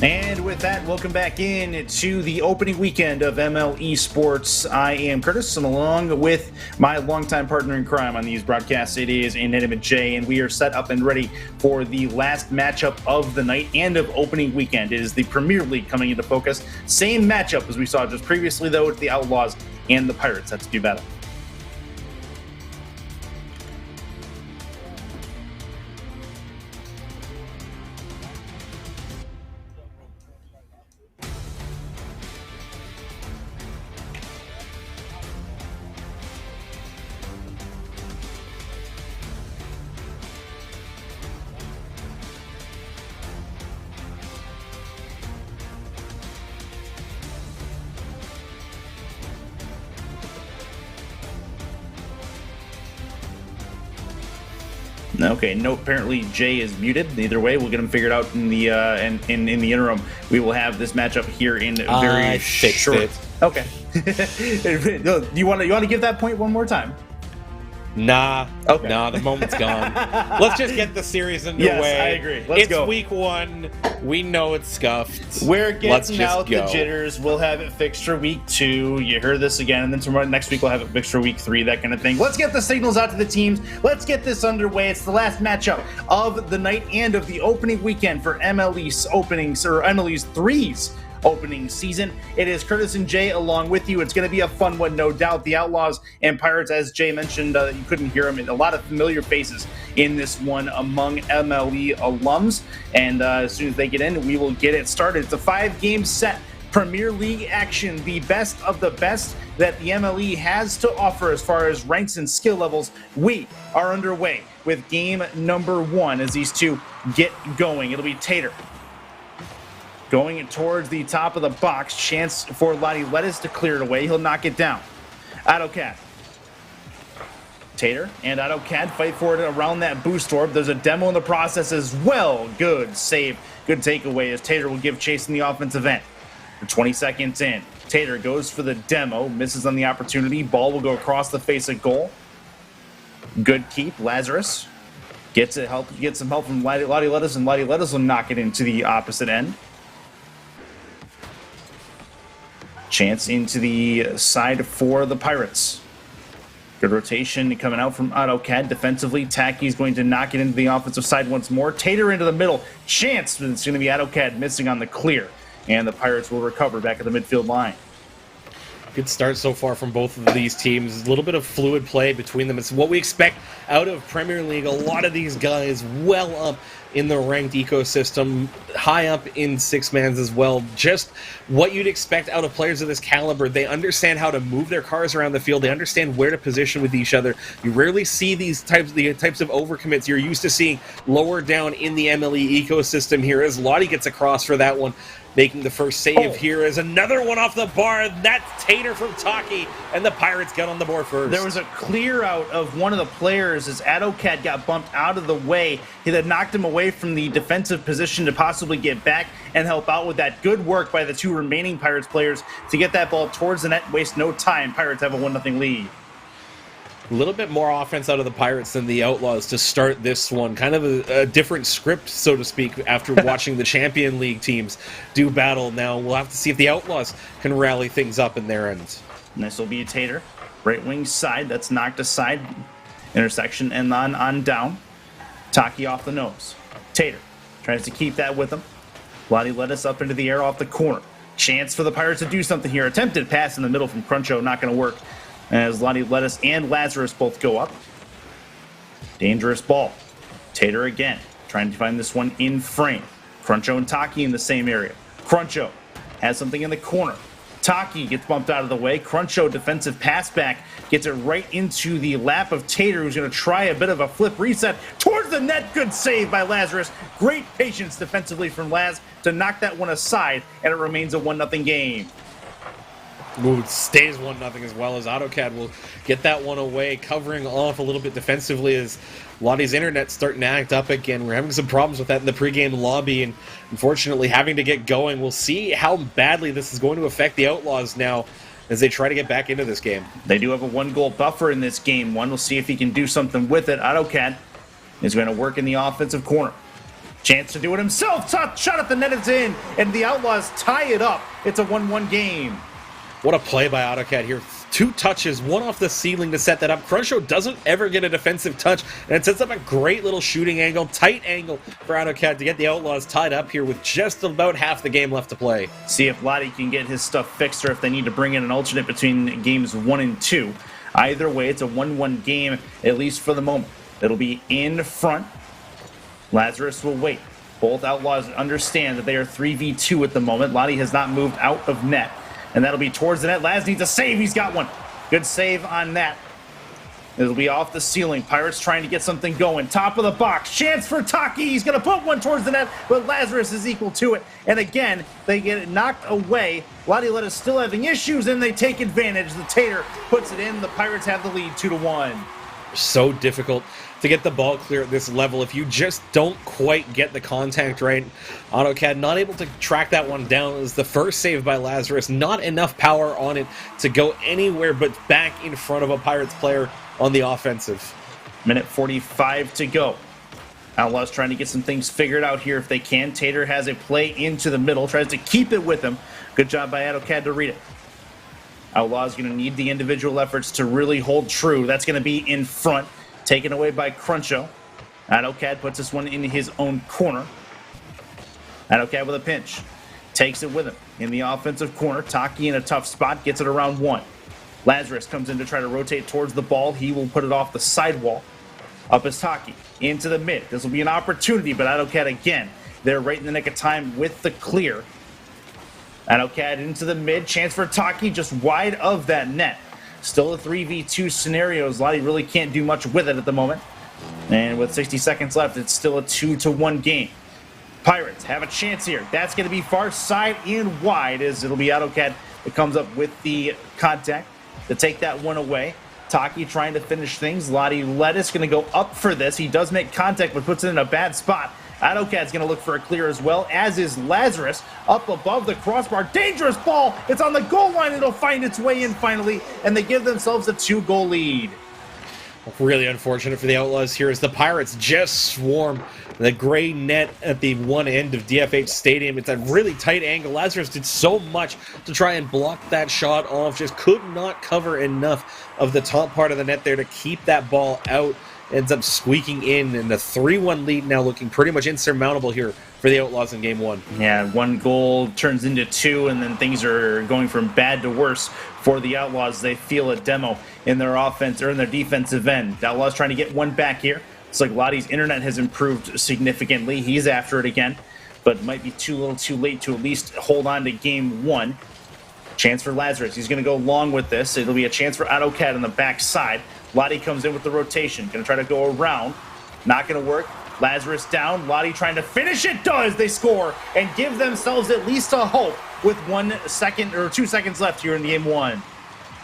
And with that, welcome back in to the opening weekend of MLE Esports. I am Curtis, and along with my longtime partner in crime on these broadcasts, it is Inanimate J, and we are set up and ready for the last matchup of the night and of opening weekend. It is the Premier League coming into focus. Same matchup as we saw just previously, though, with the Outlaws and the Pirates. That's to do battle. Okay, no, apparently Jay is muted. Either way, we'll get him figured out in the in the interim. We will have this matchup here in very short. Okay. you want to give that point one more time? Nah. Okay. Nah, the moment's gone. Let's just get the series underway. Yes, I agree. Let's go. It's week one. We know it's scuffed. We're getting out the jitters. We'll have it fixed for week 2. You heard this again, and then tomorrow, next week, we'll have it fixed for week 3, that kind of thing. Let's get the signals out to the teams. Let's get this underway. It's the last matchup of the night and of the opening weekend for MLE's openings, or MLE's 3's opening season. It is Curtis and Jay along with you. It's going to be a fun one, no doubt. The Outlaws and Pirates, as Jay mentioned, you couldn't hear them. A lot of familiar faces in this one among MLE alums. And as soon as they get in, we will get it started. It's a 5-game set. Premier League action, the best of the best that the MLE has to offer as far as ranks and skill levels. We are underway with game number 1 as these two get going. It'll be Tater going towards the top of the box. Chance for Lottie Lettuce to clear it away. He'll knock it down. AutoCAD. Tater and AutoCAD fight for it around that boost orb. There's a demo in the process as well. Good save. Good takeaway as Tater will give chase in the offensive end. 20 seconds in. Tater goes for the demo. Misses on the opportunity. Ball will go across the face of goal. Good keep. Lazarus gets some help from Lottie Lettuce, and Lottie Lettuce will knock it into the opposite end. Chance into the side for the Pirates. Good rotation coming out from AutoCAD. Defensively, Tacky's going to knock it into the offensive side once more. Tater into the middle. Chance, but it's going to be AutoCAD missing on the clear. And the Pirates will recover back at the midfield line. Good start so far from both of these teams. A little bit of fluid play between them. It's what we expect out of Premier League. A lot of these guys well up in the ranked ecosystem, high up in six-mans as well. Just what you'd expect out of players of this caliber. They understand how to move their cars around the field. They understand where to position with each other. You rarely see the types of overcommits you're used to seeing lower down in the MLE ecosystem here, as Lottie gets across for that one. Making the first save here is another one off the bar. That's Tater from Taki, and the Pirates get on the board first. There was a clear out of one of the players as AutoCAD got bumped out of the way. He had knocked him away from the defensive position to possibly get back and help out with that. Good work by the two remaining Pirates players to get that ball towards the net. Waste no time. Pirates have a 1-0 lead. A little bit more offense out of the Pirates than the Outlaws to start this one. Kind of a different script, so to speak, after watching the Champion League teams do battle. Now we'll have to see if the Outlaws can rally things up in their ends. And this will be a Tater. Right wing side, that's knocked aside. Intersection and on down. Taki off the nose. Tater tries to keep that with him. Lottie Lettuce up into the air off the corner. Chance for the Pirates to do something here. Attempted pass in the middle from Cruncho, not going to work. As Lottie Lettuce and Lazarus both go up. Dangerous ball. Tater again, trying to find this one in frame. Cruncho and Taki in the same area. Cruncho has something in the corner. Taki gets bumped out of the way. Cruncho defensive pass back, gets it right into the lap of Tater, who's going to try a bit of a flip reset towards the net. Good save by Lazarus. Great patience defensively from Laz to knock that one aside, and it remains a 1-0 game. Ooh, it stays 1-0 as well, as AutoCAD will get that one away, covering off a little bit defensively as Lottie's internet's starting to act up again. We're having some problems with that in the pregame lobby, and unfortunately having to get going. We'll see how badly this is going to affect the Outlaws now as they try to get back into this game. They do have a 1-goal buffer in this game. We'll see if he can do something with it. AutoCAD is going to work in the offensive corner. Chance to do it himself. Shot at the net, it's in. And the Outlaws tie it up. It's a 1-1 game. What a play by AutoCAD here. 2 touches, one off the ceiling to set that up. Cruncho doesn't ever get a defensive touch, and it sets up a great little shooting angle, tight angle for AutoCAD to get the Outlaws tied up here with just about half the game left to play. See if Lottie can get his stuff fixed or if they need to bring in an alternate between games 1 and 2. Either way, it's a 1-1 game, at least for the moment. It'll be in front. Lazarus will wait. Both Outlaws understand that they are 3v2 at the moment. Lottie has not moved out of net. And that'll be towards the net. Laz needs a save. He's got one. Good save on that. It'll be off the ceiling. Pirates trying to get something going. Top of the box. Chance for Taki. He's going to put one towards the net, but Lazarus is equal to it. And again, they get it knocked away. Lottie Lettuce still having issues, and they take advantage. The Tater puts it in. The Pirates have the lead 2-1. So difficult to get the ball clear at this level if you just don't quite get the contact right. AutoCAD not able to track that one down. It was the first save by Lazarus. Not enough power on it to go anywhere but back in front of a Pirates player on the offensive. Minute 45 to go. Outlaws trying to get some things figured out here if they can. Tater has a play into the middle, tries to keep it with him. Good job by AutoCAD to read it. Outlaws going to need the individual efforts to really hold true. That's going to be in front. Taken away by Cruncho. AutoCAD puts this one in his own corner. AutoCAD with a pinch. Takes it with him in the offensive corner. Taki in a tough spot. Gets it around 1. Lazarus comes in to try to rotate towards the ball. He will put it off the sidewall. Up is Taki. Into the mid. This will be an opportunity, but AutoCAD again. They're right in the nick of time with the clear. AutoCAD into the mid. Chance for Taki just wide of that net. Still a 3v2 scenarios. Lottie really can't do much with it at the moment. And with 60 seconds left, it's still a 2-1 game. Pirates have a chance here. That's going to be far side and wide as it'll be AutoCAD that comes up with the contact to take that one away. Taki trying to finish things. Lottie Lettuce going to go up for this. He does make contact but puts it in a bad spot. AutoCAD's going to look for a clear as well, as is Lazarus up above the crossbar. Dangerous ball. It's on the goal line. It'll find its way in finally, and they give themselves a 2-goal lead. Really unfortunate for the Outlaws here as the Pirates just swarm the gray net at the one end of DFH Stadium. It's a really tight angle. Lazarus did so much to try and block that shot off. Just could not cover enough of the top part of the net there to keep that ball out. Ends up squeaking in, and the 3-1 lead now looking pretty much insurmountable here for the Outlaws in Game 1. Yeah, 1 goal turns into 2, and then things are going from bad to worse for the Outlaws. They feel a demo in their offense or in their defensive end. The Outlaws trying to get one back here. It's like Lottie's internet has improved significantly. He's after it again, but might be too little too late to at least hold on to Game 1. Chance for Lazarus. He's going to go long with this. It'll be a chance for AutoCAD on the backside. Lottie comes in with the rotation. Going to try to go around. Not going to work. Lazarus down. Lottie trying to finish it. Does. They score and give themselves at least a hope with 1 second or 2 seconds left here in Game 1.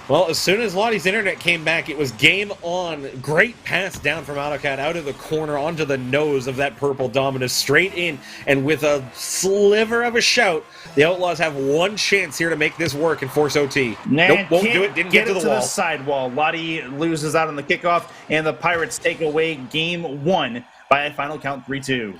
Well, as soon as Lottie's internet came back, it was game on. Great pass down from AutoCAD out of the corner onto the nose of that purple Dominus, straight in, and with a sliver of a shout, the Outlaws have one chance here to make this work and force OT. Nope, won't do it, didn't get to the wall. Sidewall. Lottie loses out on the kickoff, and the Pirates take away Game 1 by a final count 3-2.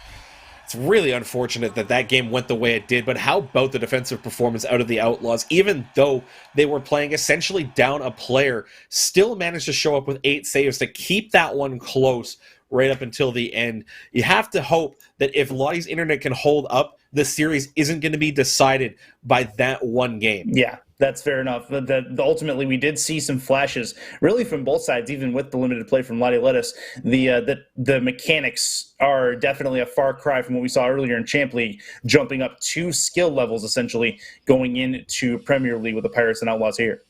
It's really unfortunate that that game went the way it did, but how about the defensive performance out of the Outlaws? Even though they were playing essentially down a player, still managed to show up with 8 saves to keep that one close right up until the end. You have to hope that if Lottie's internet can hold up, the series isn't going to be decided by that one game. Yeah, that's fair enough. Ultimately, we did see some flashes, really from both sides, even with the limited play from Lottie Lettuce. The mechanics are definitely a far cry from what we saw earlier in Champ League, jumping up 2 skill levels, essentially, going into Premier League with the Pirates and Outlaws here.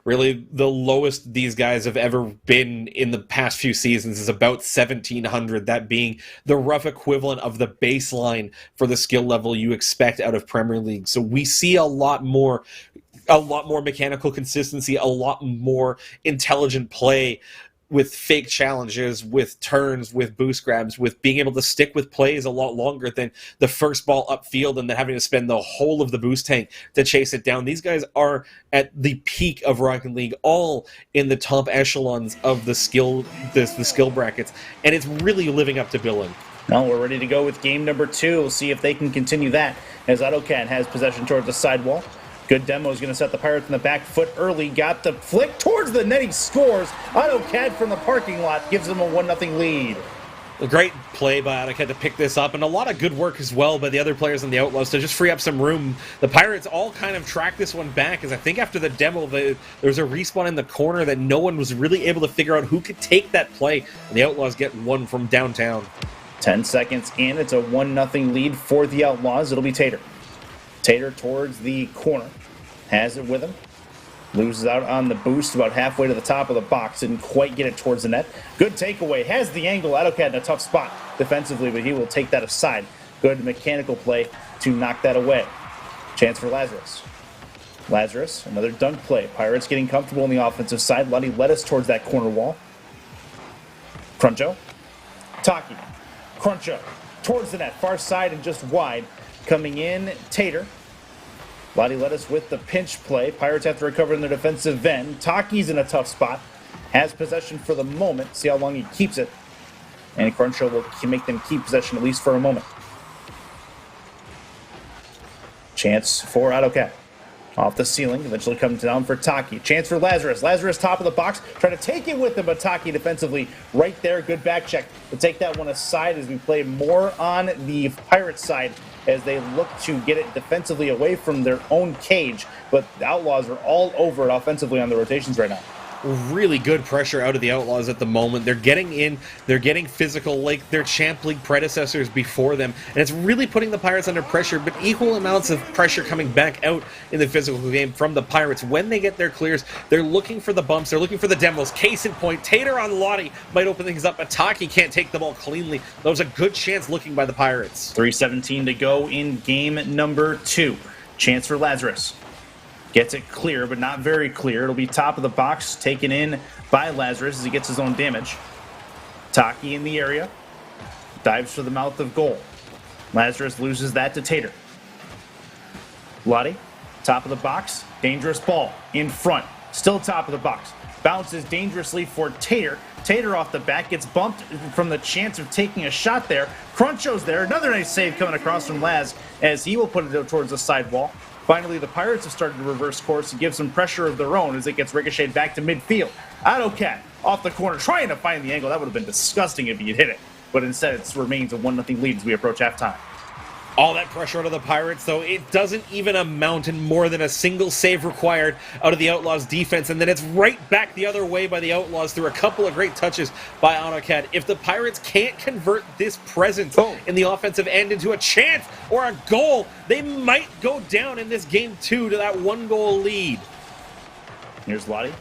Really, the lowest these guys have ever been in the past few seasons is about 1,700, that being the rough equivalent of the baseline for the skill level you expect out of Premier League. So we see a lot more mechanical consistency, a lot more intelligent play with fake challenges, with turns, with boost grabs, with being able to stick with plays a lot longer than the first ball upfield and then having to spend the whole of the boost tank to chase it down. These guys are at the peak of Rocket League, all in the top echelons of the skill brackets, and it's really living up to billing. Well, we're ready to go with game number 2. We'll see if they can continue that as AutoCAD has possession towards the sidewall. Good demo is going to set the Pirates in the back foot early. Got the flick towards the net. He scores. AutoCAD from the parking lot gives them a 1-0 lead. A great play by Attica to pick this up, and a lot of good work as well by the other players on the Outlaws to just free up some room. The Pirates all kind of tracked this one back, as I think after the demo, there was a respawn in the corner that no one was really able to figure out who could take that play, and the Outlaws get one from downtown. 10 seconds in, it's a 1-0 lead for the Outlaws. It'll be Tater. Tater towards the corner, has it with him. Loses out on the boost about halfway to the top of the box. Didn't quite get it towards the net. Good takeaway. Has the angle. AutoCAD in a tough spot defensively, but he will take that aside. Good mechanical play to knock that away. Chance for Lazarus. Lazarus, another dunk play. Pirates getting comfortable on the offensive side. Luddy led us towards that corner wall. Cruncho. Taki. Cruncho. Towards the net. Far side and just wide. Coming in, Tater. Lottie led us with the pinch play. Pirates have to recover in their defensive end. Taki's in a tough spot. Has possession for the moment. See how long he keeps it. And Cruncho will make them keep possession at least for a moment. Chance for AutoCAD. Off the ceiling. Eventually comes down for Taki. Chance for Lazarus. Lazarus top of the box. Trying to take it with him, but Taki defensively right there. Good back check. We'll take that one aside as we play more on the Pirates side as they look to get it defensively away from their own cage. But the Outlaws are all over it offensively on the rotations right now. Really good pressure out of the Outlaws at the moment. They're getting in, they're getting physical like their Champ League predecessors before them, and it's really putting the Pirates under pressure, but equal amounts of pressure coming back out in the physical game from the Pirates. When they get their clears, they're looking for the bumps, they're looking for the demos. Case in point, Tater on Lottie might open things up, but Taki can't take the ball cleanly. That was a good chance looking by the Pirates. 3:17 to go in game number 2. Chance for Lazarus. Gets it clear, but not very clear. It'll be top of the box, taken in by Lazarus as he gets his own damage. Taki in the area. Dives for the mouth of goal. Lazarus loses that to Tater. Lottie, top of the box. Dangerous ball in front. Still top of the box. Bounces dangerously for Tater. Tater off the back. Gets bumped from the chance of taking a shot there. Cruncho's there. Another nice save coming across from Laz as he will put it towards the sidewall. Finally, the Pirates have started to reverse course and give some pressure of their own as it gets ricocheted back to midfield. AutoCAD off the corner, trying to find the angle. That would have been disgusting if he had hit it. But instead, it remains a 1-0 lead as we approach halftime. All that pressure out of the Pirates, though, it doesn't even amount to more than a single save required out of the Outlaws' defense, and then it's right back the other way by the Outlaws through a couple of great touches by AutoCAD. If the Pirates can't convert this presence in the offensive end into a chance or a goal, they might go down in this game 2 to that 1-goal lead. Here's Lottie.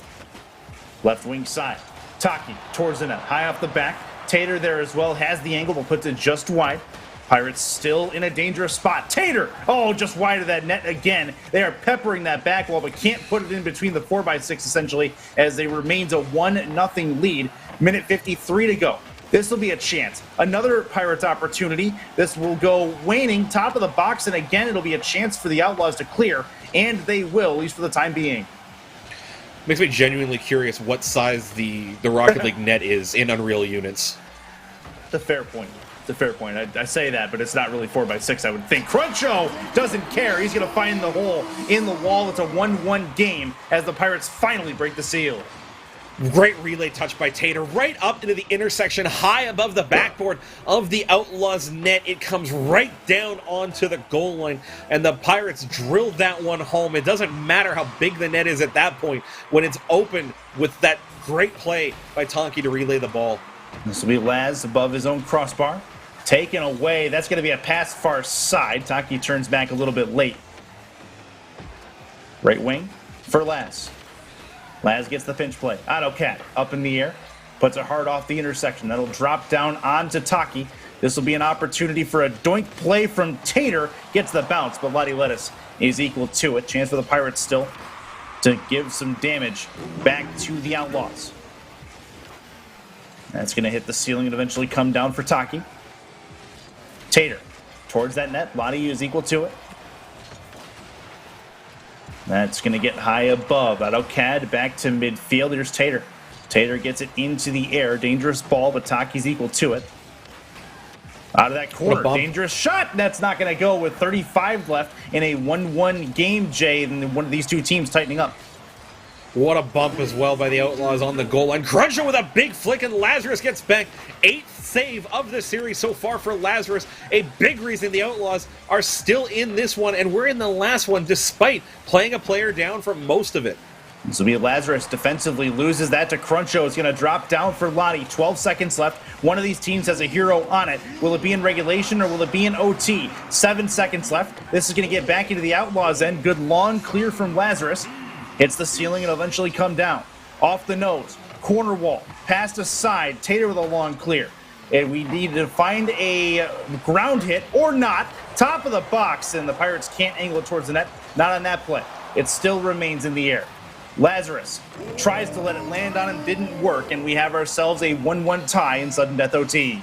Left wing side. Taki towards the net. High off the back. Tater there as well. Has the angle, but puts it just wide. Pirates still in a dangerous spot. Tater! Oh, just wide of that net again. They are peppering that back wall, but can't put it in between the 4x6 essentially as they remains a 1-0 lead. Minute 53 to go. This will be a chance. Another Pirates opportunity. This will go waning, top of the box, and again, it'll be a chance for the Outlaws to clear, and they will, at least for the time being. Makes me genuinely curious what size the Rocket League net is in Unreal units. It's a fair point. It's a fair point. I say that, but it's not really 4x6, I would think. Cruncho doesn't care. He's going to find the hole in the wall. It's a 1-1 game as the Pirates finally break the seal. Great relay touch by Tater, right up into the intersection, high above the backboard of the Outlaws net. It comes right down onto the goal line, and the Pirates drilled that one home. It doesn't matter how big the net is at that point when it's open with that great play by Tonki to relay the ball. This will be Laz above his own crossbar. Taken away. That's going to be a pass far side. Taki turns back a little bit late. Right wing for Laz. Laz gets the pinch play. AutoCAD up in the air. Puts it hard off the intersection. That'll drop down onto Taki. This will be an opportunity for a doink play from Tater. Gets the bounce, but Lottie Lettuce is equal to it. Chance for the Pirates still to give some damage back to the Outlaws. That's going to hit the ceiling and eventually come down for Taki. Tater towards that net. Lottie is equal to it. That's going to get high above. AutoCAD back to midfield. Here's Tater. Tater gets it into the air. Dangerous ball, but Taki's equal to it. Out of that corner, dangerous shot. That's not going to go with 35 left in a 1-1 game, Jay, and one of these two teams tightening up. What a bump as well by the Outlaws on the goal line. Cruncher with a big flick, and Lazarus gets back. 8th save of the series so far for Lazarus. A big reason the Outlaws are still in this one, and we're in the last one despite playing a player down for most of it. This will be Lazarus defensively, loses that to Cruncho. It's going to drop down for Lottie. 12 seconds left. One of these teams has a hero on it. Will it be in regulation or will it be in OT? 7 seconds left. This is going to get back into the Outlaws' end. Good long clear from Lazarus. Hits the ceiling and eventually come down. Off the nose. Corner wall. Past a side. Tater with a long clear. And we need to find a ground hit or not. Top of the box, and the Pirates can't angle it towards the net. Not on that play. It still remains in the air. Lazarus tries to let it land on him, didn't work, and we have ourselves a 1-1 tie in sudden death OT.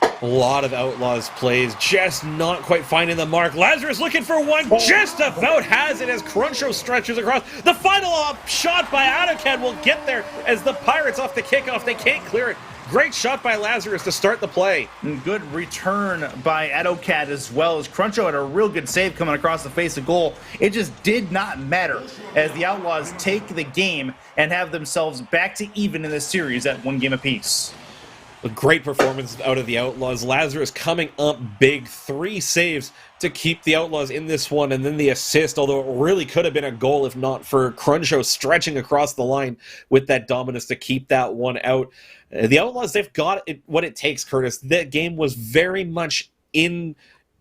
A lot of Outlaws plays, just not quite finding the mark. Lazarus looking for one, just about has it as Cruncho stretches across. The final shot by Adokad will get there as the Pirates off the kickoff. They can't clear it. Great shot by Lazarus to start the play. And good return by Adokad as well, as Cruncho had a real good save coming across the face of goal. It just did not matter as the Outlaws take the game and have themselves back to even in this series at 1 game apiece. A great performance out of the Outlaws. Lazarus coming up big. 3 saves to keep the Outlaws in this one, and then the assist, although it really could have been a goal if not for Cruncho stretching across the line with that dominance to keep that one out. The Outlaws, they've got it, what it takes, Curtis. That game was very much in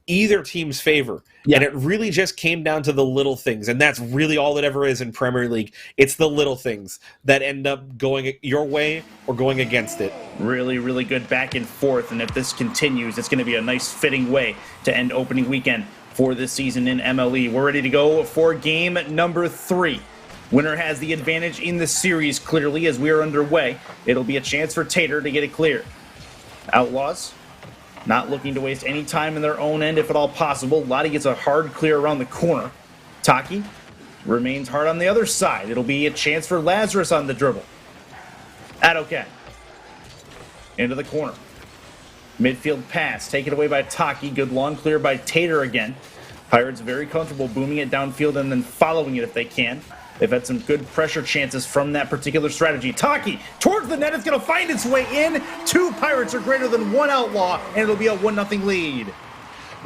either team's favor. Yeah. And it really just came down to the little things, and that's really all it ever is in Premier League. It's the little things that end up going your way or going against it. Really, really good back and forth, and if this continues, it's going to be a nice fitting way to end opening weekend for this season in MLE. We're ready to go for game number 3. Winner has the advantage in the series, clearly, as we are underway. It'll be a chance for Tater to get it clear. Outlaws not looking to waste any time in their own end, if at all possible. Lottie gets a hard clear around the corner. Taki remains hard on the other side. It'll be a chance for Lazarus on the dribble. Adokad into the corner. Midfield pass taken away by Taki. Good long clear by Tater again. Pirates very comfortable booming it downfield and then following it if they can. They've had some good pressure chances from that particular strategy. Taki towards the net. It's going to find its way in. 2 Pirates are greater than 1 Outlaw, and it'll be a 1-0 lead.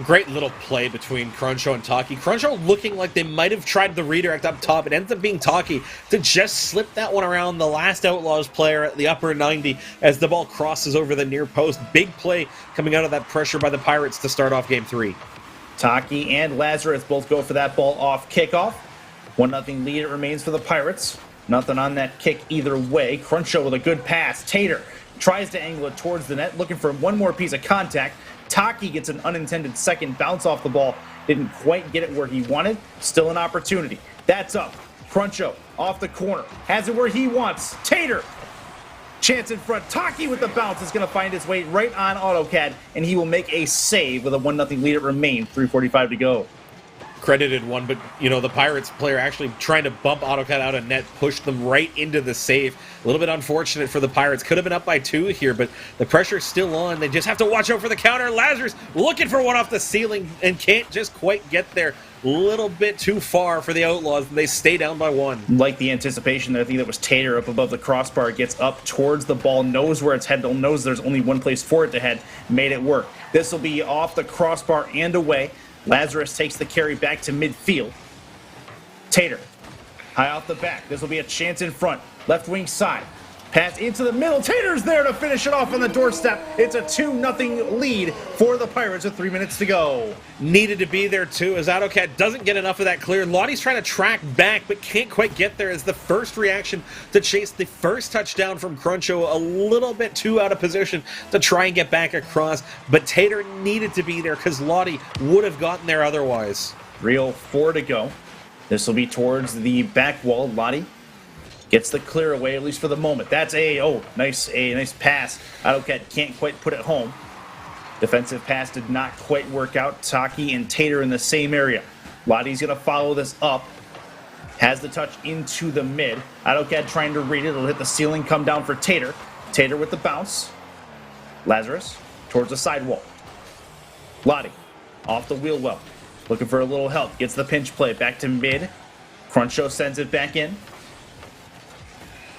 Great little play between Cruncho and Taki. Cruncho looking like they might have tried the redirect up top. It ends up being Taki to just slip that one around the last Outlaws player at the upper 90 as the ball crosses over the near post. Big play coming out of that pressure by the Pirates to start off game 3. Taki and Lazarus both go for that ball off kickoff. 1-0 lead it remains for the Pirates. Nothing on that kick either way. Cruncho with a good pass. Tater tries to angle it towards the net, looking for one more piece of contact. Taki gets an unintended second bounce off the ball. Didn't quite get it where he wanted. Still an opportunity. That's up. Cruncho off the corner. Has it where he wants. Tater. Chance in front. Taki with the bounce is going to find his way right on AutoCAD, and he will make a save with a 1-0 lead. It remains 3:45 to go. Credited one, but the Pirates player actually trying to bump AutoCAD out of net, pushed them right into the save. A little bit unfortunate for the Pirates. Could have been up by 2 here, but the pressure's still on. They just have to watch out for the counter. Lazarus looking for one off the ceiling and can't just quite get there. A little bit too far for the Outlaws. They stay down by 1. Like the anticipation there, I think that was Tater up above the crossbar. Gets up towards the ball, knows where it's headed, knows there's only one place for it to head. Made it work. This will be off the crossbar and away. Lazarus takes the carry back to midfield. Tater, high off the back. This will be a chance in front. Left wing side. Pass into the middle. Tater's there to finish it off on the doorstep. It's a 2-0 lead for the Pirates with 3 minutes to go. Needed to be there too, as AutoCAD doesn't get enough of that clear. Lottie's trying to track back, but can't quite get there as the first reaction to chase the first touchdown from Cruncho. A little bit too out of position to try and get back across, but Tater needed to be there because Lottie would have gotten there otherwise. 3:04 to go. This will be towards the back wall. Lottie gets the clear away, at least for the moment. That's a nice pass. AutoCAD can't quite put it home. Defensive pass did not quite work out. Taki and Tater in the same area. Lottie's going to follow this up. Has the touch into the mid. AutoCAD trying to read it. It'll hit the ceiling, come down for Tater. Tater with the bounce. Lazarus towards the sidewall. Lottie off the wheel well. Looking for a little help. Gets the pinch play. Back to mid. Cruncho sends it back in.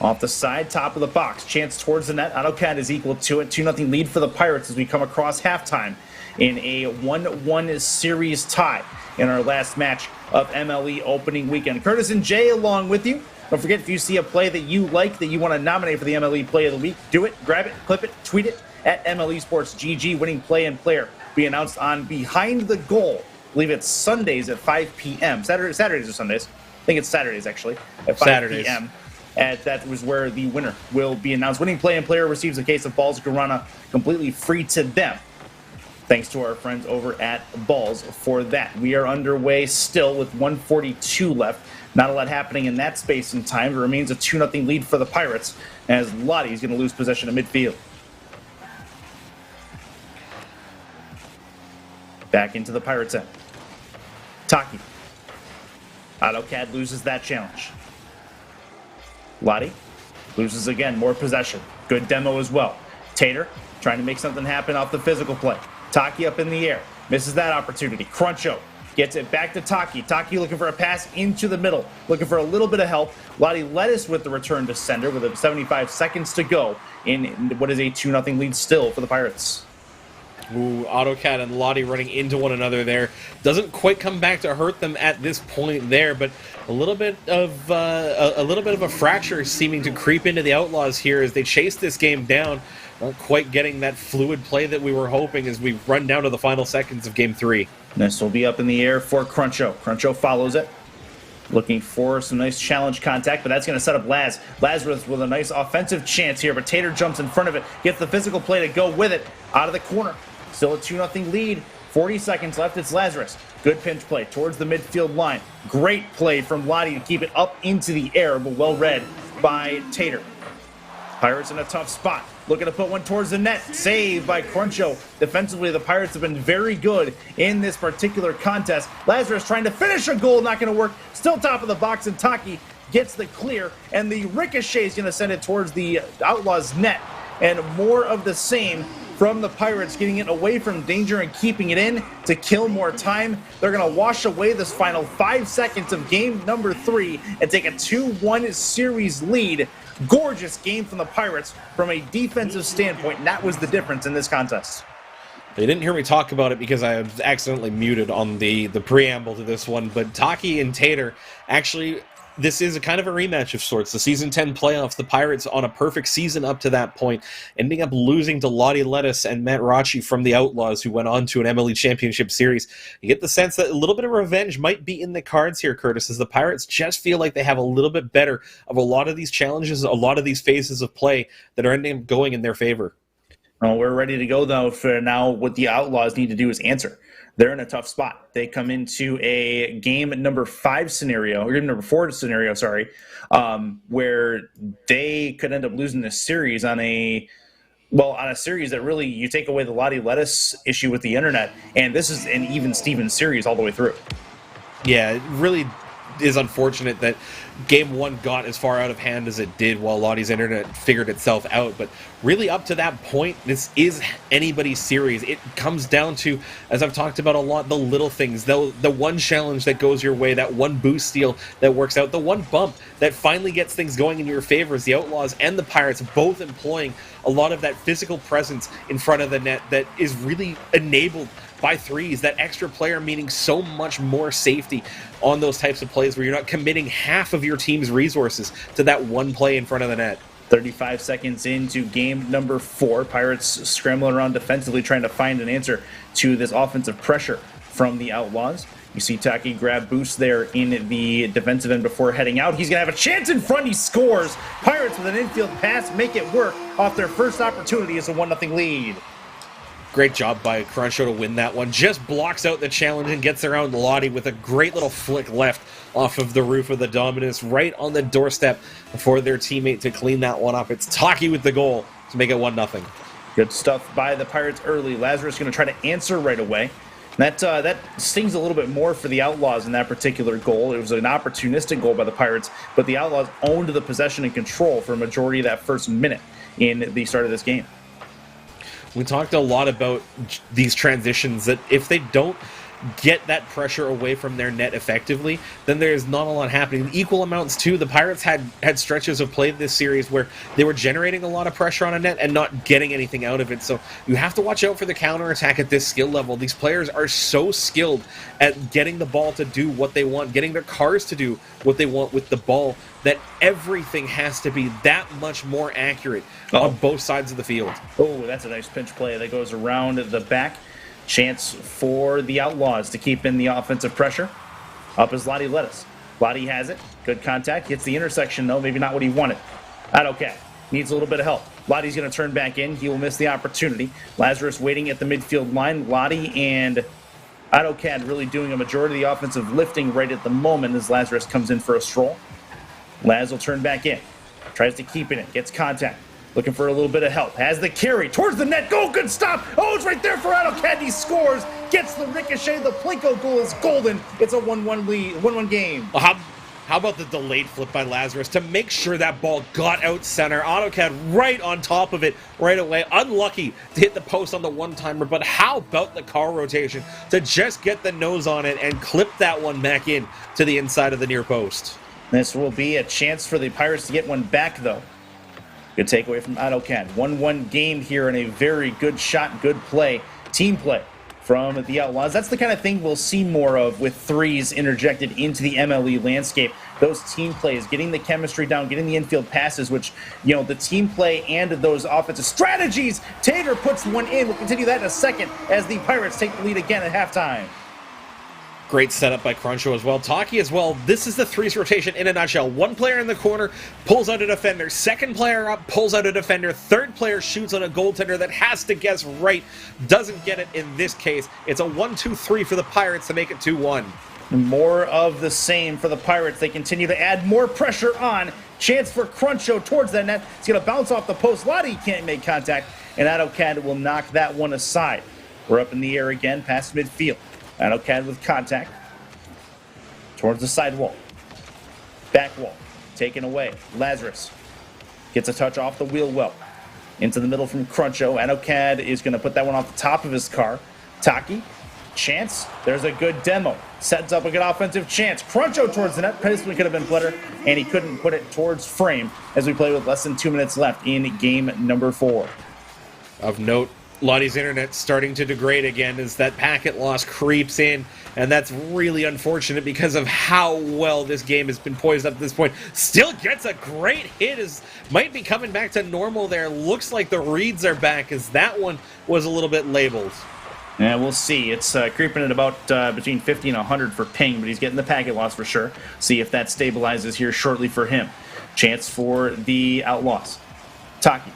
Off the side, top of the box. Chance towards the net. AutoCAD is equal to it. 2-0 lead for the Pirates as we come across halftime in a 1-1 series tie in our last match of MLE opening weekend. Curtis and Jay along with you. Don't forget, if you see a play that you like, that you want to nominate for the MLE Play of the Week, do it, grab it, clip it, tweet it at MLE Sports GG. Winning play and player be announced on Behind the Goal. I believe it's Sundays at 5 p.m. Saturdays or Sundays? I think it's Saturdays, actually, at 5 p.m. And that was where the winner will be announced. Winning play and player receives a case of Balls Guarana completely free to them. Thanks to our friends over at Balls for that. We are underway still with 1:42 left. Not a lot happening in that space and time. It remains a 2-0 lead for the Pirates as Lottie is going to lose possession of midfield. Back into the Pirates' end. Taki. AutoCAD loses that challenge. Lottie loses again, more possession. Good demo as well. Tater trying to make something happen off the physical play. Taki up in the air, misses that opportunity. Cruncho gets it back to Taki. Taki looking for a pass into the middle, looking for a little bit of help. Lottie Lettuce with the return to sender with 75 seconds to go in what is a 2-0 lead still for the Pirates. Ooh, AutoCAD and Lottie running into one another there. Doesn't quite come back to hurt them at this point there, but a little bit of a fracture seeming to creep into the Outlaws here as they chase this game down. Not quite getting that fluid play that we were hoping as we run down to the final seconds of Game 3. This will be up in the air for Cruncho. Cruncho follows it. Looking for some nice challenge contact, but that's going to set up Lazarus with a nice offensive chance here, but Tater jumps in front of it, gets the physical play to go with it, out of the corner. Still a 2-0 lead. 40 seconds left. It's Lazarus. Good pinch play towards the midfield line. Great play from Lottie to keep it up into the air, but well read by Tater. Pirates in a tough spot. Looking to put one towards the net. Saved by Cruncho. Defensively, the Pirates have been very good in this particular contest. Lazarus trying to finish a goal. Not going to work. Still top of the box, and Taki gets the clear. And the ricochet is going to send it towards the Outlaws net. And more of the same from the Pirates, getting it away from danger and keeping it in to kill more time. They're going to wash away this final 5 seconds of game number 3 and take a 2-1 series lead. Gorgeous game from the Pirates from a defensive standpoint, and that was the difference in this contest. They didn't hear me talk about it because I was accidentally muted on the preamble to this one, but Taki and Tater actually... This is a kind of a rematch of sorts. The Season 10 playoffs, the Pirates on a perfect season up to that point, ending up losing to Lottie Lettuce and Matt Rachi from the Outlaws, who went on to an MLE Championship Series. You get the sense that a little bit of revenge might be in the cards here, Curtis, as the Pirates just feel like they have a little bit better of a lot of these challenges, a lot of these phases of play that are ending up going in their favor. Well, we're ready to go, though. For now, what the Outlaws need to do is answer. They're in a tough spot. They come into a game number 4 scenario, where they could end up losing this series on a series that really, you take away the Lottie Lettuce issue with the internet, and this is an even Steven series all the way through. Yeah, it really is unfortunate that Game 1 got as far out of hand as it did while Lottie's internet figured itself out, but really up to that point, this is anybody's series. It comes down to, as I've talked about a lot, the little things, the one challenge that goes your way, that one boost steal that works out, the one bump that finally gets things going in your favor, as the Outlaws and the Pirates both employing a lot of that physical presence in front of the net that is really enabled by threes, that extra player meaning so much more safety on those types of plays where you're not committing half of your team's resources to that one play in front of the net. 35 seconds into game number 4. Pirates scrambling around defensively trying to find an answer to this offensive pressure from the Outlaws. You see Taki grab boost there in the defensive end before heading out. He's going to have a chance in front. He scores. Pirates with an infield pass make it work off their first opportunity as a 1-0 lead. Great job by Cruncho to win that one. Just blocks out the challenge and gets around Lottie with a great little flick left off of the roof of the Dominus, right on the doorstep for their teammate to clean that one up. It's Taki with the goal to make it 1-0. Good stuff by the Pirates early. Lazarus going to try to answer right away. That stings a little bit more for the Outlaws in that particular goal. It was an opportunistic goal by the Pirates, but the Outlaws owned the possession and control for a majority of that first minute in the start of this game. We talked a lot about these transitions, that if they don't get that pressure away from their net effectively, then there's not a lot happening. Equal amounts too. The Pirates had stretches of play this series where they were generating a lot of pressure on a net and not getting anything out of it. So you have to watch out for the counterattack at this skill level. These players are so skilled at getting the ball to do what they want, getting their cars to do what they want with the ball, that everything has to be that much more accurate on both sides of the field. Oh, that's a nice pinch play that goes around the back. Chance for the Outlaws to keep in the offensive pressure. Up is Lottie Lettuce. Lottie has it. Good contact. Gets the intersection, though. Maybe not what he wanted. Okay. Needs a little bit of help. Lottie's going to turn back in. He will miss the opportunity. Lazarus waiting at the midfield line. Lottie and AutoCAD really doing a majority of the offensive lifting right at the moment as Lazarus comes in for a stroll. Laz will turn back in. Tries to keep it in. Gets contact. Looking for a little bit of help. Has the carry towards the net. Go, good stop. Oh, it's right there for AutoCAD. He scores. Gets the ricochet. The Plinko goal is golden. It's a 1-1 lead, 1-1 game. How about the delayed flip by Lazarus to make sure that ball got out center? AutoCAD right on top of it right away. Unlucky to hit the post on the one-timer, but how about the car rotation to just get the nose on it and clip that one back in to the inside of the near post? This will be a chance for the Pirates to get one back, though. Good takeaway from AutoCAD. 1-1 game here and a very good shot, good play, team play from the Outlaws. That's the kind of thing we'll see more of with threes interjected into the MLE landscape. Those team plays, getting the chemistry down, getting the infield passes, which, you know, the team play and those offensive strategies. Tater puts one in. We'll continue that in a second as the Pirates take the lead again at halftime. Great setup by Cruncho as well. Taki as well. This is the threes rotation in a nutshell. One player in the corner pulls out a defender. Second player up pulls out a defender. Third player shoots on a goaltender that has to guess right. Doesn't get it in this case. It's a 1-2-3 for the Pirates to make it 2-1. More of the same for the Pirates. They continue to add more pressure on. Chance for Cruncho towards that net. It's going to bounce off the post. Lottie can't make contact, and AutoCAD will knock that one aside. We're up in the air again past midfield. AutoCAD with contact towards the side wall. Back wall. Taken away. Lazarus gets a touch off the wheel well. Into the middle from Cruncho. AutoCAD is going to put that one off the top of his car. Taki. Chance. There's a good demo. Sets up a good offensive chance. Cruncho towards the net. Paisley could have been better, and he couldn't put it towards frame as we play with less than 2 minutes left in game number 4. Of note, Lottie's internet starting to degrade again as that packet loss creeps in, and that's really unfortunate because of how well this game has been poised up to this point. Still gets a great hit, might be coming back to normal there. Looks like the reads are back as that one was a little bit labeled. Yeah, we'll see. It's creeping at about between 50 and 100 for ping, but he's getting the packet loss for sure. See if that stabilizes here shortly for him. Chance for the Outlaws. Taki.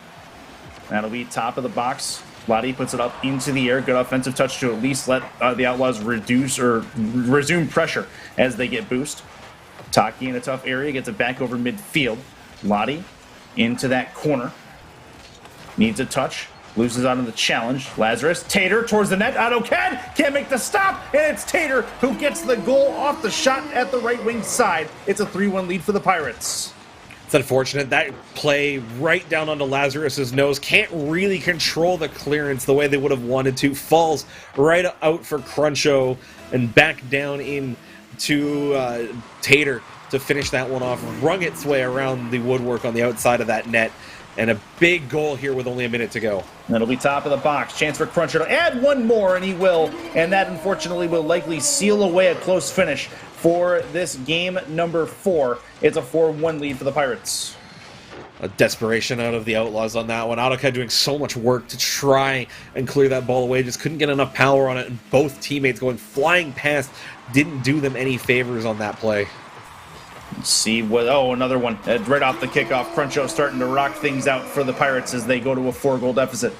That'll be top of the box. Lottie puts it up into the air. Good offensive touch to at least let the Outlaws reduce or resume pressure as they get boost. Taki in a tough area gets it back over midfield. Lottie into that corner. Needs a touch. Loses out of the challenge. Lazarus. Tater towards the net. AutoCAD can't make the stop. And it's Tater who gets the goal off the shot at the right wing side. It's a 3-1 lead for the Pirates. It's unfortunate. That play right down onto Lazarus's nose. Can't really control the clearance the way they would have wanted to. Falls right out for Cruncho and back down into Tater to finish that one off. Rung its way around the woodwork on the outside of that net. And a big goal here with only a minute to go. That'll be top of the box. Chance for Cruncher to add one more, and he will. And that, unfortunately, will likely seal away a close finish for this game number 4. It's a 4-1 lead for the Pirates. A desperation out of the Outlaws on that one. AutoCAD doing so much work to try and clear that ball away. Just couldn't get enough power on it. And both teammates going flying past didn't do them any favors on that play. Let's see what... Oh, another one. Right off the kickoff, Cruncho starting to rock things out for the Pirates as they go to a 4-goal deficit.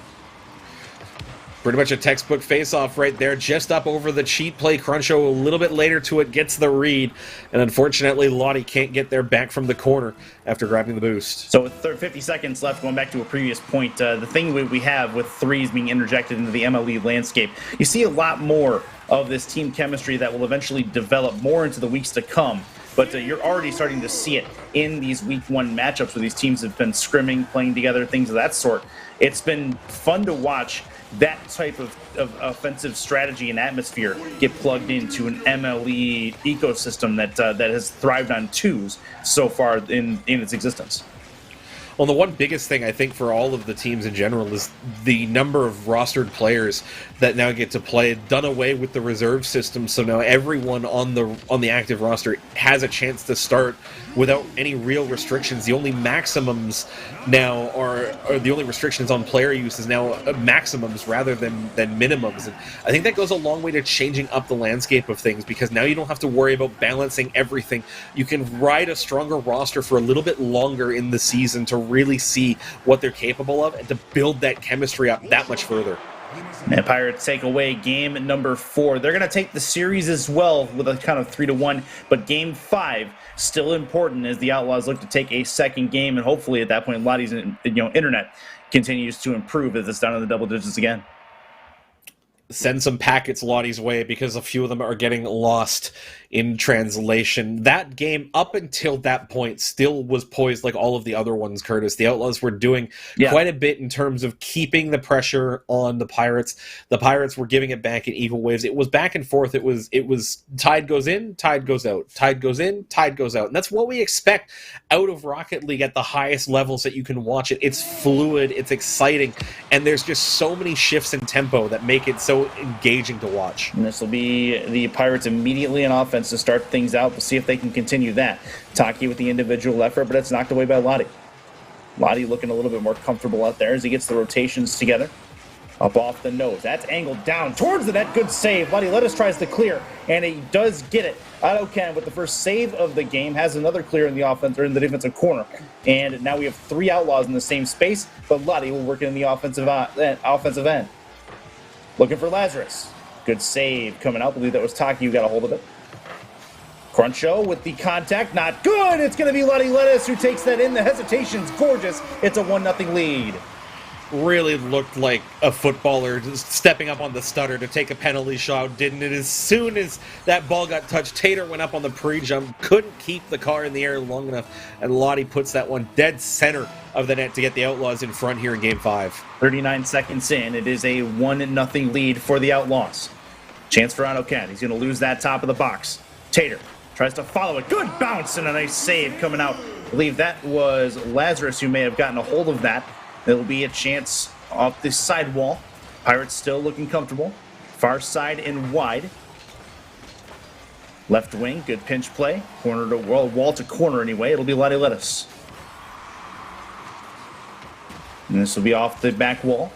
Pretty much a textbook face-off right there. Just up over the cheat play. Cruncho a little bit later to it gets the read. And unfortunately, Lottie can't get there back from the corner after grabbing the boost. So with 50 seconds left, going back to a previous point, the thing we have with threes being interjected into the MLE landscape, you see a lot more of this team chemistry that will eventually develop more into the weeks to come. but you're already starting to see it in these week 1 matchups where these teams have been scrimming, playing together, things of that sort. It's been fun to watch that type of offensive strategy and atmosphere get plugged into an MLE ecosystem that has thrived on twos so far in its existence. Well, the one biggest thing I think for all of the teams in general is the number of rostered players that now get to play. Done away with the reserve system, so now everyone on the active roster has a chance to start without any real restrictions. The only maximums now are the only restrictions on player use is now maximums rather than minimums. And I think that goes a long way to changing up the landscape of things, because now you don't have to worry about balancing everything. You can ride a stronger roster for a little bit longer in the season to really see what they're capable of and to build that chemistry up that much further. And Pirates take away game number 4. They're going to take the series as well with a count of 3-1, but game 5 still important as the Outlaws look to take a second game, and hopefully at that point Lottie's internet continues to improve as it's down in the double digits again. Send some packets Lottie's way, because a few of them are getting lost in translation. That game, up until that point, still was poised like all of the other ones, Curtis. The Outlaws were doing quite a bit in terms of keeping the pressure on the Pirates. The Pirates were giving it back in equal waves. It was back and forth. It was tide goes in, tide goes out. Tide goes in, tide goes out. And that's what we expect out of Rocket League at the highest levels that you can watch it. It's fluid, it's exciting, and there's just so many shifts in tempo that make it so engaging to watch. And this will be the Pirates immediately on offense to start things out. We'll see if they can continue that. Taki with the individual effort, but it's knocked away by Lottie. Lottie looking a little bit more comfortable out there as he gets the rotations together. Up off the nose. That's angled down towards the net. Good save. Lottie Lettuce tries to clear, and he does get it. Autocan with the first save of the game has another clear in the offense or in the defensive corner. And now we have 3 Outlaws in the same space, but Lottie will work in the offensive end. Looking for Lazarus. Good save coming out. I believe that was Taki who got a hold of it. Cruncho with the contact. Not good. It's going to be Lottie Lettuce who takes that in. The hesitation's gorgeous. It's a 1-0 lead. Really looked like a footballer just stepping up on the stutter to take a penalty shot, didn't it? As soon as that ball got touched, Tater went up on the pre-jump, couldn't keep the car in the air long enough, and Lottie puts that one dead center of the net to get the Outlaws in front here in Game 5. 39 seconds in, it is a 1-0 lead for the Outlaws. Chance for Autocat. He's going to lose that top of the box. Tater tries to follow it. Good bounce and a nice save coming out. I believe that was Lazarus who may have gotten a hold of that. There'll be a chance off this side wall. Pirates still looking comfortable. Far side and wide. Left wing, good pinch play. Corner to wall to corner anyway. It'll be Lottie Lettuce. And this will be off the back wall.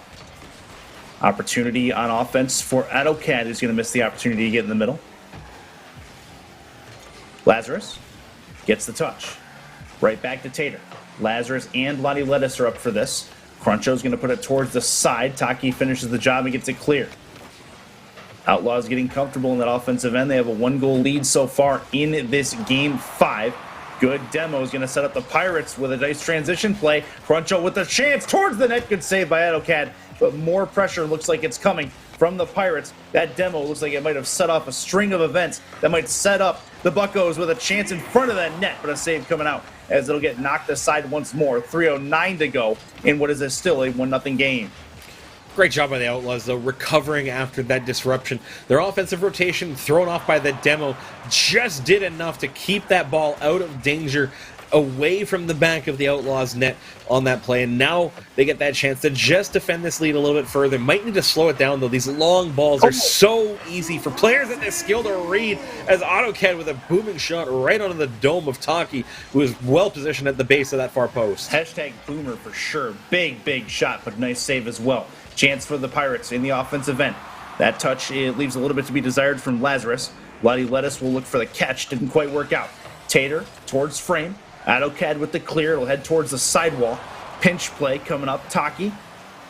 Opportunity on offense for Autocat, who's going to miss the opportunity to get in the middle. Lazarus gets the touch. Right back to Tater. Lazarus and Lottie Lettuce are up for this. Cruncho's going to put it towards the side. Taki finishes the job and gets it clear. Outlaws getting comfortable in that offensive end. They have a 1-goal lead so far in this Game 5. Good demo is going to set up the Pirates with a nice transition play. Cruncho with a chance towards the net. Good save by Autocad, but more pressure looks like it's coming from the Pirates. That demo looks like it might have set off a string of events that might set up the Buccos with a chance in front of that net, but a save coming out as it'll get knocked aside once more. 3:09 to go in what is still a 1-0 game. Great job by the Outlaws, though, recovering after that disruption. Their offensive rotation, thrown off by the demo, just did enough to keep that ball out of danger, away from the back of the Outlaws' net on that play. And now they get that chance to just defend this lead a little bit further. Might need to slow it down, though. These long balls are so easy for players in this skill to read, as AutoCAD with a booming shot right onto the dome of Taki, who is well positioned at the base of that far post. Hashtag boomer for sure. Big shot, but nice save as well. Chance for the Pirates in the offensive end. That touch, it leaves a little bit to be desired from Lazarus. Lottie Lettuce will look for the catch. Didn't quite work out. Tater towards frame. Autocad with the clear. It'll head towards the sidewall. Pinch play coming up. Taki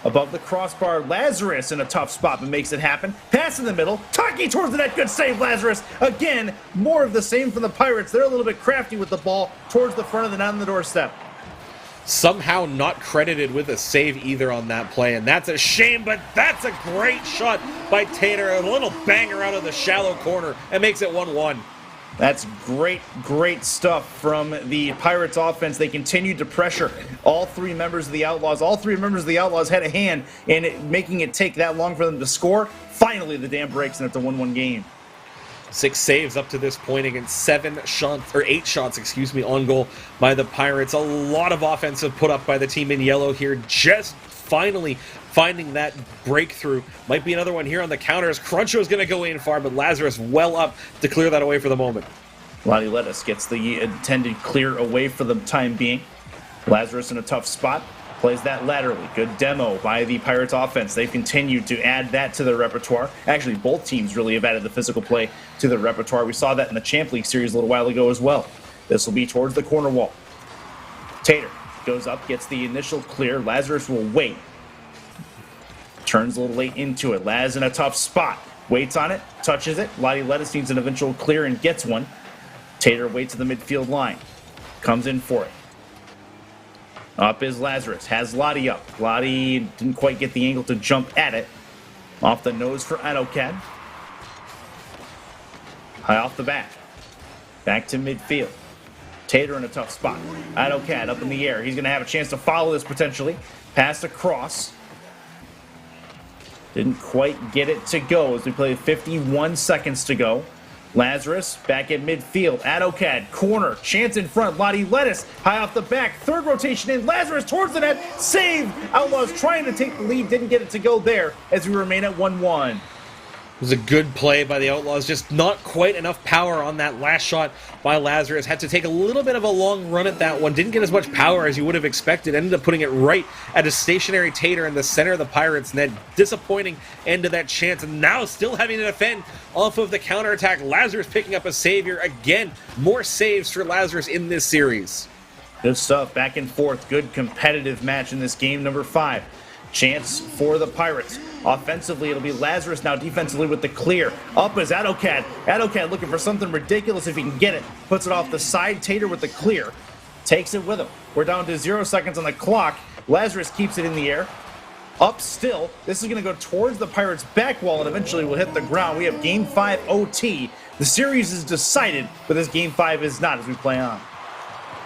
above the crossbar. Lazarus in a tough spot, but makes it happen. Pass in the middle. Taki towards the net. Good save, Lazarus. Again, more of the same from the Pirates. They're a little bit crafty with the ball towards the front of the net on the doorstep. Somehow not credited with a save either on that play, and that's a shame, but that's a great shot by Tater. A little banger out of the shallow corner and makes it 1-1. That's great stuff from the Pirates offense. They continued to pressure all three members of the Outlaws. All three members of the Outlaws had a hand in making it take that long for them to score. Finally, the dam breaks, and it's a 1-1 game. 6 saves up to this point against 8 shots, on goal by the Pirates. A lot of offensive put up by the team in yellow here, just finally finding that breakthrough. Might be another one here on the counters. Cruncho's going to go in far, but Lazarus well up to clear that away for the moment. Lottie Lettuce gets the intended clear away for the time being. Lazarus in a tough spot. Plays that laterally. Good demo by the Pirates offense. They've continued to add that to their repertoire. Actually, both teams really have added the physical play to their repertoire. We saw that in the Champ League series a little while ago as well. This will be towards the corner wall. Tater goes up, gets the initial clear. Lazarus will wait. Turns a little late into it. Laz in a tough spot. Waits on it, touches it. Lottie Lettuce needs an eventual clear and gets one. Tater waits at the midfield line. Comes in for it. Up is Lazarus. Has Lottie up. Lottie didn't quite get the angle to jump at it. Off the nose for Adokad. High off the back. Back to midfield. Tater in a tough spot. Adokad up in the air. He's going to have a chance to follow this potentially. Pass across. Didn't quite get it to go as we play 51 seconds to go. Lazarus back at midfield. Adokad, corner, chance in front. Lottie Lettuce, high off the back. Third rotation in. Lazarus towards the net. Save. Outlaws trying to take the lead. Didn't get it to go there as we remain at 1-1. It was a good play by the Outlaws, just not quite enough power on that last shot by Lazarus. Had to take a little bit of a long run at that one. Didn't get as much power as you would have expected. Ended up putting it right at a stationary Tater in the center of the Pirates net. Disappointing end to that chance. And now still having to defend off of the counterattack. Lazarus picking up a save here. Again, more saves for Lazarus in this series. Good stuff. Back and forth. Good competitive match in this game number 5. Chance for the Pirates. Offensively, it'll be Lazarus now defensively with the clear. Up is Adokad. Adokad looking for something ridiculous if he can get it. Puts it off the side. Tater with the clear. Takes it with him. We're down to 0 seconds on the clock. Lazarus keeps it in the air. Up still. This is going to go towards the Pirates' back wall and eventually will hit the ground. We have Game 5 OT. The series is decided, but this Game 5 is not as we play on.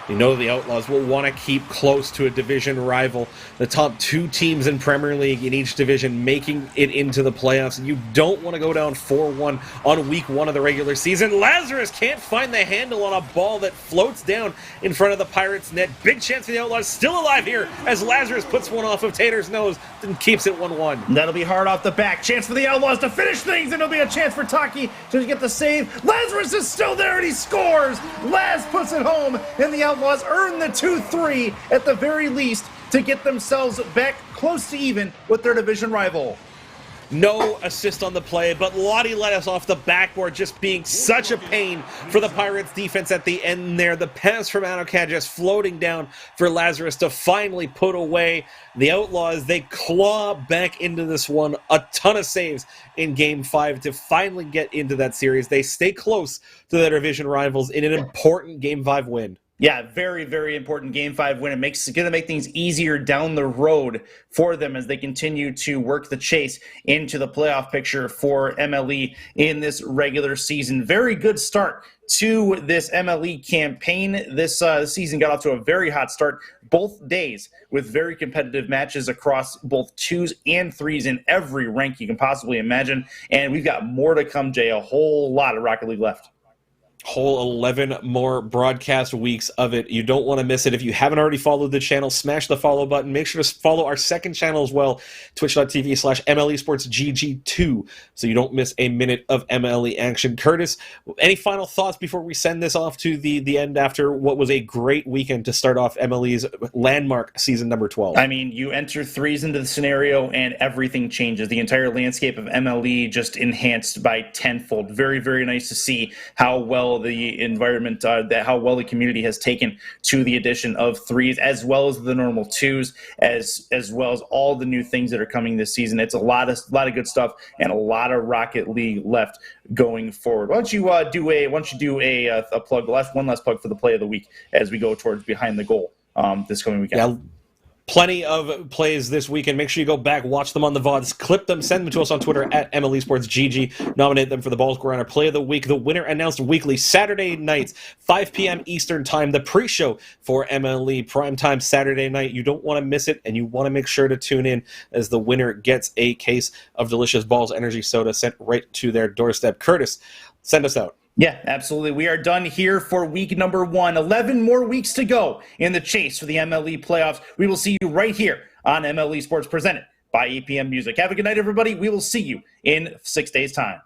You know the Outlaws will want to keep close to a division rival. The top 2 teams in Premier League in each division making it into the playoffs. And you don't want to go down 4-1 on week 1 of the regular season. Lazarus can't find the handle on a ball that floats down in front of the Pirates' net. Big chance for the Outlaws. Still alive here as Lazarus puts one off of Tater's nose and keeps it 1-1. That'll be hard off the back. Chance for the Outlaws to finish things, and it'll be a chance for Taki to get the save. Lazarus is still there, and he scores. Laz puts it home, and the Outlaws earn the 2-3 at the very least to get themselves back close to even with their division rival. No assist on the play, but Lottie Lettuce off the backboard just being such a pain for the Pirates defense at the end there. The pass from Adokad just floating down for Lazarus to finally put away. The Outlaws, they claw back into this one. A ton of saves in Game 5 to finally get into that series. They stay close to their division rivals in an important Game 5 win. Yeah, very, very important Game 5 win. It's going to make things easier down the road for them as they continue to work the chase into the playoff picture for MLE in this regular season. Very good start to this MLE campaign. This season got off to a very hot start both days with very competitive matches across both 2s and 3s in every rank you can possibly imagine. And we've got more to come, Jay. A whole lot of Rocket League left. Whole 11 more broadcast weeks of it. You don't want to miss it. If you haven't already followed the channel, smash the follow button. Make sure to follow our second channel as well, twitch.tv/MLE Esports GG2, so you don't miss a minute of MLE action. Curtis, any final thoughts before we send this off to the end after what was a great weekend to start off MLE's landmark season number 12? I mean, you enter 3s into the scenario and everything changes. The entire landscape of MLE just enhanced by tenfold. Very, very nice to see how well the environment, how well the community has taken to the addition of 3s, as well as the normal 2s, as well as all the new things that are coming this season. It's a lot of good stuff and a lot of Rocket League left going forward. Why don't you do a plug, one last plug for the play of the week as we go towards behind the goal this coming weekend? Yeah. Plenty of plays this weekend. Make sure you go back, watch them on the VODs, clip them, send them to us on Twitter at MLE Esports GG. Nominate them for the Ball Score Honor Play of the Week. The winner announced weekly, Saturday nights, 5 p.m. Eastern Time. The pre-show for MLE Primetime Saturday night. You don't want to miss it, and you want to make sure to tune in as the winner gets a case of delicious Balls Energy Soda sent right to their doorstep. Curtis, send us out. Yeah, absolutely. We are done here for week number 1. 11 more weeks to go in the chase for the MLE playoffs. We will see you right here on MLE Sports presented by EPM Music. Have a good night, everybody. We will see you in 6 days' time.